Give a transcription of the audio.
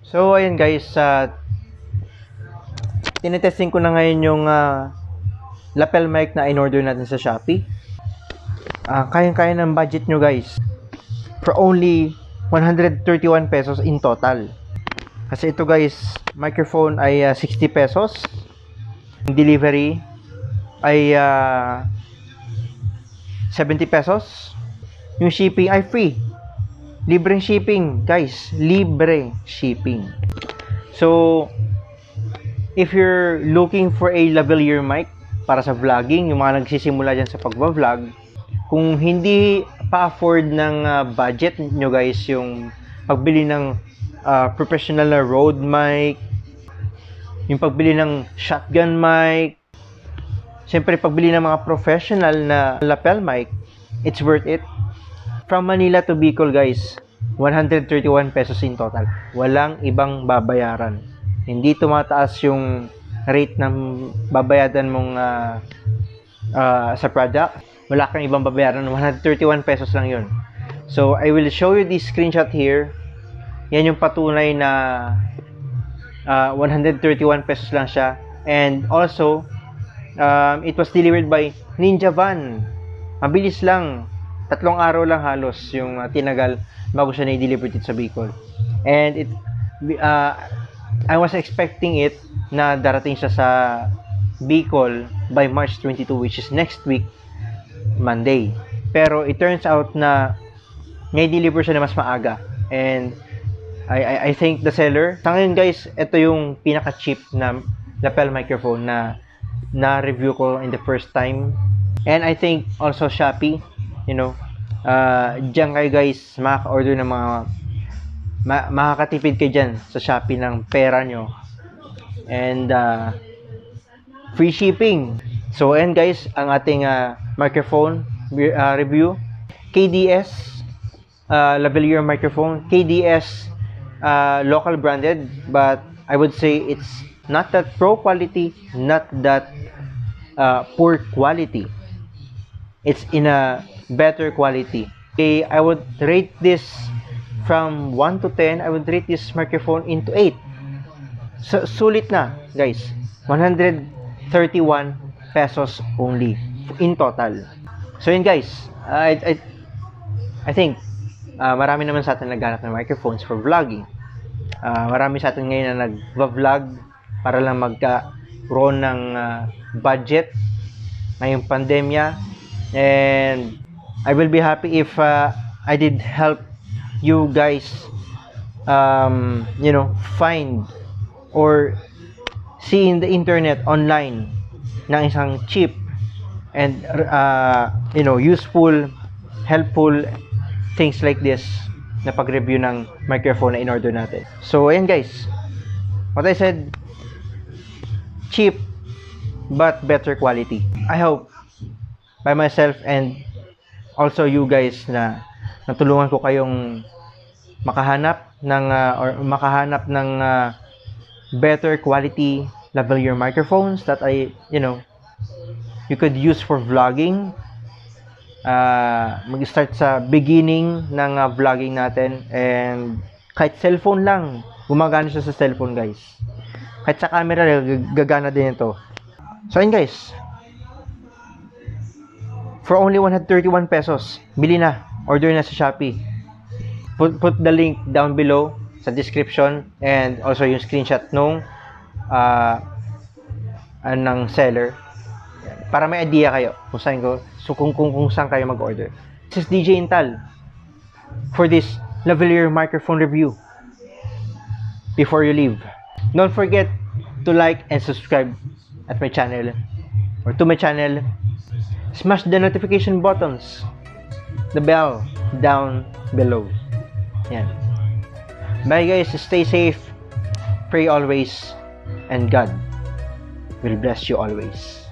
So, ayun guys, tinetesting ko na ngayon yung lapel mic na in-order natin sa Shopee. Kayang-kaya ng budget nyo guys. For only 131 pesos in total. Kasi ito guys, microphone ay 60 pesos. Delivery ay 70 pesos. Yung shipping ay free. Libreng shipping, guys. Libre shipping. So, if you're looking for a lavalier mic para sa vlogging, yung mga nagsisimula dyan sa pagbablog, kung hindi pa-afford ng budget nyo guys, yung pagbili ng professional na Rode mic, yung pagbili ng shotgun mic, siyempre pagbili ng mga professional na lapel mic, it's worth it. From Manila to Bicol guys, 131 pesos in total. Walang ibang babayaran. Hindi tumataas yung rate ng babayadan mong sa product. Wala kang ibang babayaran. 131 pesos lang yun. So, I will show you this screenshot here. Yan yung patunay na 131 pesos lang siya. And also, it was delivered by Ninja Van. Mabilis lang. 3 araw lang halos yung tinagal bago siya na-deliver dito sa Bicol. And I was expecting it na darating siya sa Bicol by March 22, which is next week, Monday. Pero it turns out na na-deliver siya na mas maaga. And I thank the seller. Sa ngayon guys, ito yung pinaka-cheap na lapel microphone na na-review ko in the first time. And I think also Shopee, you know, diyan kayo guys makaka-order ng mga makakatipid kayo dyan sa Shopee ng pera nyo. And free shipping. So and guys, ang ating microphone review, KDS lavalier microphone, KDS local branded, but I would say it's not that pro quality, not that poor quality. It's in a better quality. Okay, I would rate this from 1 to 10. I would rate this microphone into 8. So, sulit na, guys. 131 pesos only in total. So, yun guys. I think marami naman sa atin naghanap ng microphones for vlogging. Marami sa atin ngayon na nag-vlog para lang magkaroon ng budget ngayong pandemya. And I will be happy if I did help you guys you know, find or see in the internet online ng isang cheap and you know, useful, helpful things like this na pag-review ng microphone na in-order natin. So ayan guys, what I said, cheap but better quality. I hope by myself and also you guys na natulungan ko kayong makahanap ng better quality lavalier microphones that you could use for vlogging. Mag-start sa beginning ng vlogging natin, and kahit cellphone lang, gumagana siya sa cellphone, guys. Kahit sa camera, gagana din ito. So ayun, guys, for only 131 pesos, bili na, order na sa Shopee. Put the link down below sa description, and also yung screenshot nung ng seller, para may idea kayo kung saan kung saan kayo mag-order. This is DJ Intal for this lavalier microphone review. Before you leave, don't forget to like and subscribe at my channel, or to my channel. Smash the notification buttons, the bell down below. Yan. Bye, guys. Stay safe, pray always, and God will bless you always.